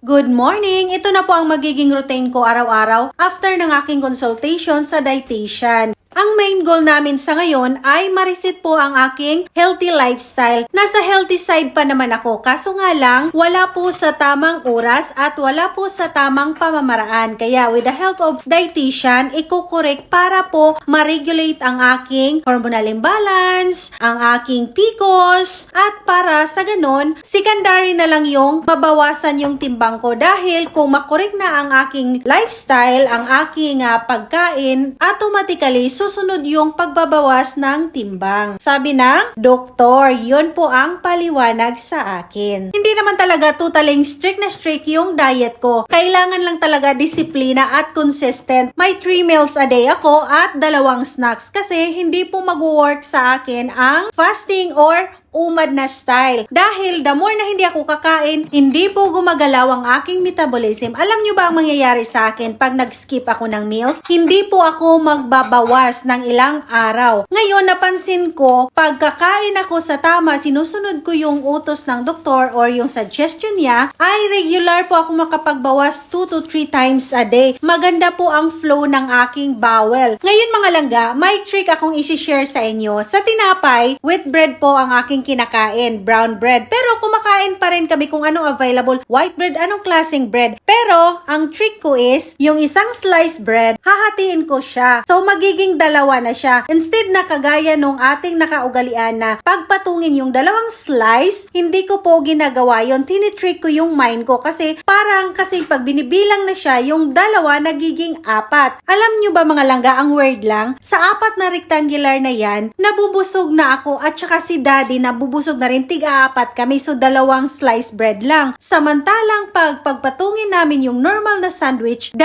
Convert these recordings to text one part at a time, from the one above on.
Good morning! Ito na po ang magiging routine ko araw-araw after ng aking consultation sa dietitian. Ang main goal namin sa ngayon ay ma-reset po ang aking healthy lifestyle. Nasa healthy side pa naman ako, kaso nga lang wala po sa tamang oras at wala po sa tamang pamamaraan. Kaya with the help of dietitian, iko-correct para po ma-regulate ang aking hormonal imbalance, ang aking PCOS, at para sa ganon, secondary na lang yung mabawasan yung timbang ko dahil kung makorek na ang aking lifestyle, ang aking pagkain, automatically susunod yung pagbabawas ng timbang. Sabi ng doktor, yun po ang paliwanag sa akin. Hindi naman talaga totaling strict na strict yung diet ko. Kailangan lang talaga disiplina at consistent. May 3 meals a day ako at 2 snacks kasi hindi po mag-work sa akin ang fasting or umad na style. Dahil the more na hindi ako kakain, hindi po gumagalaw ang aking metabolism. Alam nyo ba ang mangyayari sa akin pag nag-skip ako ng meals? Hindi po ako magbabawas ng ilang araw. Ngayon, napansin ko, pag kakain ako sa tama, sinusunod ko yung utos ng doktor or yung suggestion niya, ay regular po ako makapagbawas 2 to 3 times a day. Maganda po ang flow ng aking bowel. Ngayon mga langga, may trick akong isi-share sa inyo. Sa tinapay, wheat bread po ang aking kinakain, brown bread. Pero kumakain pa rin kami kung anong available. White bread, anong klaseng bread. Pero, ang trick ko is, yung isang sliced bread, hahatiin ko siya. So, magiging 2 na siya. Instead na kagaya nung ating nakaugalian na pagpatungin yung 2 slice, hindi ko po ginagawa yon. Tinitrick ko yung mind ko kasi parang kasi pag binibilang na siya, yung 2 nagiging 4. Alam nyo ba mga langga, ang weird lang? Sa 4 na rectangular na yan, nabubusog na ako at saka si daddy nabubusog na rin, 4 kami, so 2 sliced bread lang. Samantalang pagpatungin namin yung normal na sandwich, 2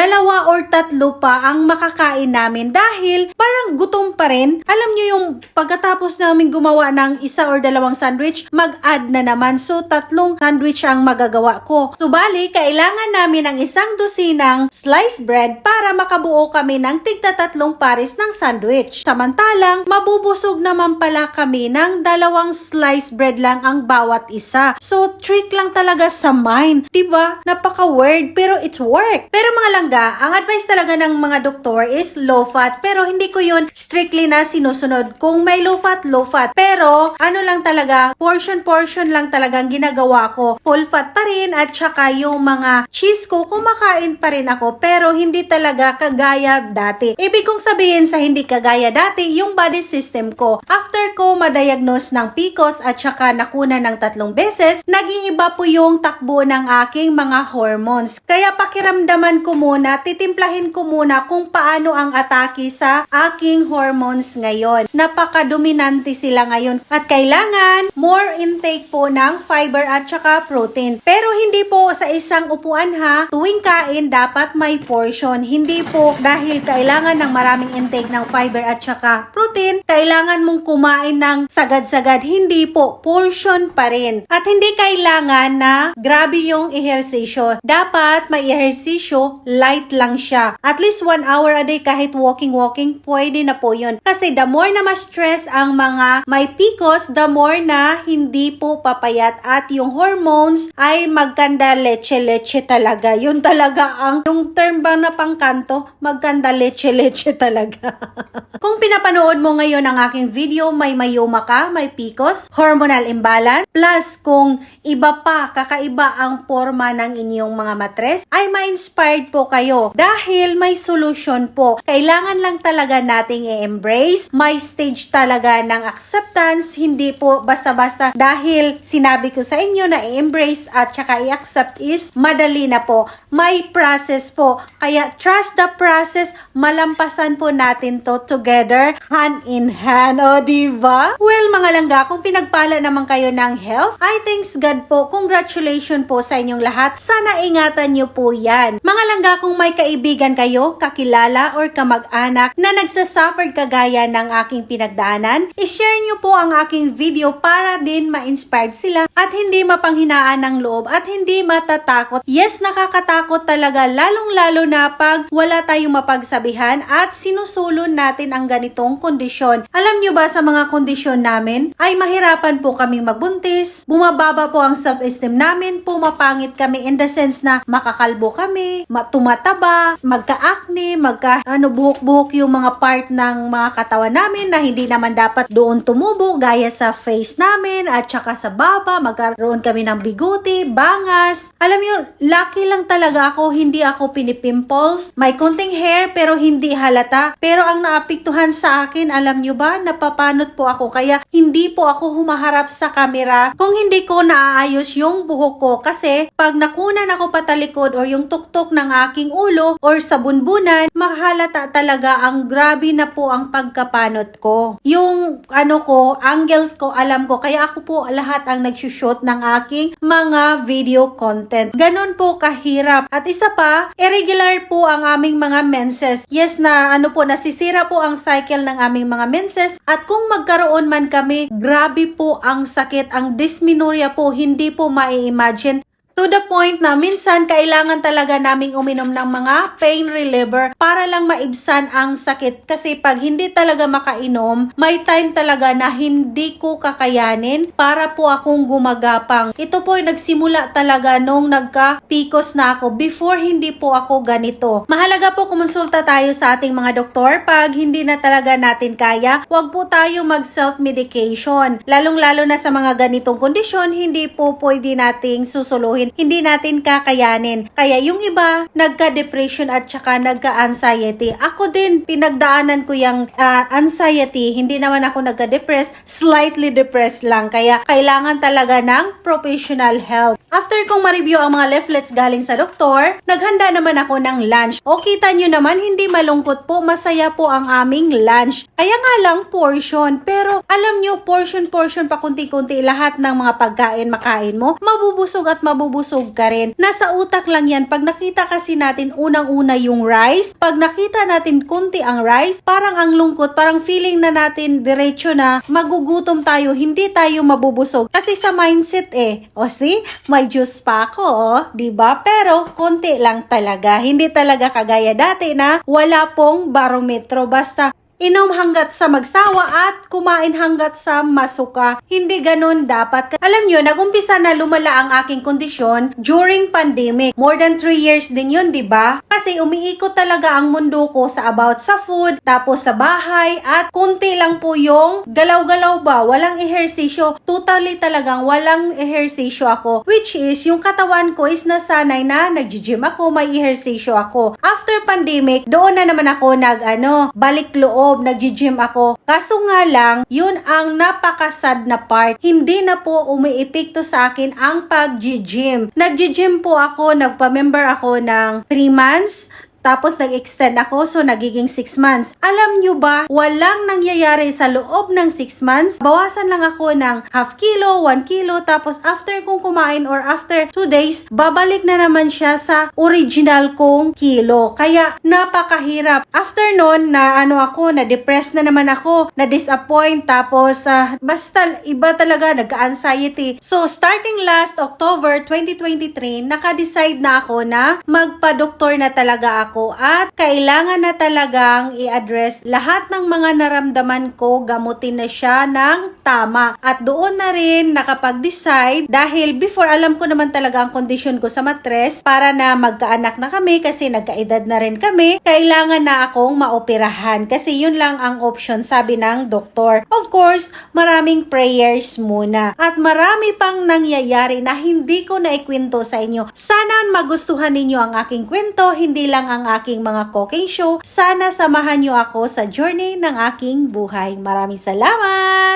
or 3 pa ang makakain namin dahil parang gutom pa rin. Alam nyo yung pagkatapos namin gumawa ng 1 or 2 sandwich, mag-add na naman, so 3 sandwich ang magagawa ko. Subali, kailangan namin ng 1 dosinang sliced bread para makabuo kami ng tig-3 pares ng sandwich. Samantalang, mabubusog naman pala kami ng 2 sliced bread lang ang bawat isa. So, trick lang talaga sa mind. Diba? Napaka-weird, pero it's work. Pero mga langga, ang advice talaga ng mga doktor is low fat. Pero hindi ko yun strictly na sinusunod. Kung may low fat, low fat. Pero, ano lang talaga, portion lang talagang ginagawa ko. Full fat pa rin at saka yung mga cheese ko, kumakain pa rin ako. Pero, hindi talaga kagaya dati. Ibig kong sabihin sa hindi kagaya dati, yung body system ko. After ko ma-diagnose ng PCOS at saka nakuna ng 3 beses, nag-iiba po yung takbo ng aking mga hormones. Kaya pakiramdaman ko muna, titimplahin ko muna kung paano ang atake sa aking hormones ngayon. Napaka-dominante sila ngayon at kailangan more intake po ng fiber at saka protein. Pero hindi po sa isang upuan ha, tuwing kain dapat may portion. Hindi po dahil kailangan ng maraming intake ng fiber at saka protein, kailangan mong kumain ng sagad-sagad. Hindi po, portion pa rin. At hindi kailangan na grabe yung ehersisyo. Dapat may ehersisyo, light lang siya. At least 1 hour a day kahit walking, pwede na po yun. Kasi the more na ma-stress ang mga may PCOS, the more na hindi po papayat at yung hormones ay magkanda leche talaga. Yun talaga yung term ba na pangkanto, magkanda leche talaga. Kung pinapanood mo ngayon ang aking video, may mayoma ka, may PCOS, hormonal imbalance, plus kung iba pa, kakaiba ang forma ng inyong mga matres, ay ma-inspired po kayo dahil may solution po. Kailangan lang talaga nating i-embrace, may stage talaga ng acceptance, hindi po basta-basta dahil sinabi ko sa inyo na i-embrace at saka i-accept is madali na po. May process po. Kaya trust the process, malampasan po natin to together, hand in hand. O, diba? Well, mga langga, kung pinagpala naman kayo ng health, I thanks God po. Congratulations po sa inyong lahat. Sana ingatan nyo po yan. Mga langga, kung may kaibigan kayo, kakilala, or kamag-anak na nagsasuffer kagaya ng aking pinagdaanan, i-share nyo po ang aking video para din ma-inspired sila at hindi mapanghinaan ng loob at hindi matatakot. Yes, nakakatakot talaga, lalong-lalo na pag wala tayong mapagsabihan at sinusulon natin ang ganitong kondisyon. Alam nyo ba sa mga kondisyon namin, ay mahirap nahihirapan po kaming magbuntis, bumababa po ang self-esteem namin, pumapangit kami in the sense na makakalbo kami, tumataba, magka-acne, buhok-buhok yung mga part ng mga katawan namin na hindi naman dapat doon tumubo gaya sa face namin at saka sa baba, magkaroon kami ng biguti, bangas. Alam niyo, lucky lang talaga ako, hindi ako pinipimples. May konting hair pero hindi halata. Pero ang naapektuhan sa akin, alam niyo ba, napapanot po ako kaya hindi po ako humaharap sa camera kung hindi ko naaayos yung buhok ko kasi pag nakunan ako patalikod or yung tuktok ng aking ulo or sa bunbunan, mahalata talaga ang grabe na po ang pagkapanot ko. Yung angles ko, alam ko. Kaya ako po lahat ang nagsushoot ng aking mga video content. Ganon po kahirap. At isa pa, irregular po ang aming mga menses. Yes na nasisira po ang cycle ng aming mga menses. At kung magkaroon man kami, grabe po ang sakit. Ang dysmenorrhea po, hindi po mai-imagine. To the point na minsan kailangan talaga naming uminom ng mga pain reliever para lang maibsan ang sakit. Kasi pag hindi talaga makainom, may time talaga na hindi ko kakayanin para po akong gumagapang. Ito po ay nagsimula talaga nung nagka-PCOS na ako. Before, hindi po ako ganito. Mahalaga po kumonsulta tayo sa ating mga doktor pag hindi na talaga natin kaya. Huwag po tayo mag-self-medication. Lalong-lalo na sa mga ganitong kondisyon, hindi po pwede nating susuluhin. Hindi natin kakayanin. Kaya yung iba, nagka-depression at saka nagka-anxiety. Ako din, pinagdaanan ko yung anxiety. Hindi naman ako nagka-depress, slightly depressed lang. Kaya kailangan talaga ng professional help. After kong ma-review ang mga leaflets galing sa doktor, naghanda naman ako ng lunch. O kita nyo naman, hindi malungkot po, masaya po ang aming lunch. Kaya nga lang portion. Pero alam nyo, portion pa kunti-kunti lahat ng mga pagkain makain mo, mabubusog at mabubusog ka rin. Nasa utak lang yan. Pag nakita kasi natin unang-una yung rice, pag nakita natin kunti ang rice, parang ang lungkot, parang feeling na natin diretso na magugutom tayo, hindi tayo mabubusog. Kasi sa mindset O see, may juice pa ako diba? Pero konti lang talaga. Hindi talaga kagaya dati na wala pong barometro. Basta inom hanggat sa magsawa at kumain hanggat sa masuka. Hindi ganun dapat. Alam nyo, nagumpisa na lumala ang aking kondisyon during pandemic. More than 3 years din yun, diba? Kasi umiikot talaga ang mundo ko sa about sa food, tapos sa bahay, at kunti lang po yung galaw-galaw ba? Walang ehersisyo. Totally talagang walang ehersisyo ako. Which is, yung katawan ko is nasanay na nag-gym ako, may ehersisyo ako. After pandemic, doon na naman ako balik loob, nag-gym ako. Kaso nga lang, yun ang napakasad na part. Hindi na po umiepekto sa akin ang pag-gym. Nag-gym po ako, nagpa-member ako ng 3 months. Tapos nag-extend ako, so nagiging 6 months. Alam nyo ba, walang nangyayari sa loob ng 6 months. Bawasan lang ako ng half kilo, 1 kilo, tapos after kong kumain or after 2 days, babalik na naman siya sa original kong kilo. Kaya napakahirap. After nun, na-depress na naman ako, na-disappoint, tapos basta iba talaga, nagka-anxiety. So starting last October 2023, naka-decide na ako na magpa-doktor na talaga ako. At kailangan na talagang i-address lahat ng mga naramdaman ko, gamutin na siya ng tama. At doon na rin nakapag-decide, dahil before alam ko naman talaga ang kondisyon ko sa matres, para na magkaanak na kami kasi nagkaedad na rin kami, kailangan na akong maoperahan kasi yun lang ang option, sabi ng doktor. Of course, maraming prayers muna at marami pang nangyayari na hindi ko na ikwento sa inyo. Sana magustuhan ninyo ang aking kwento, hindi lang ang aking mga cooking show. Sana samahan nyo ako sa journey ng aking buhay. Maraming salamat!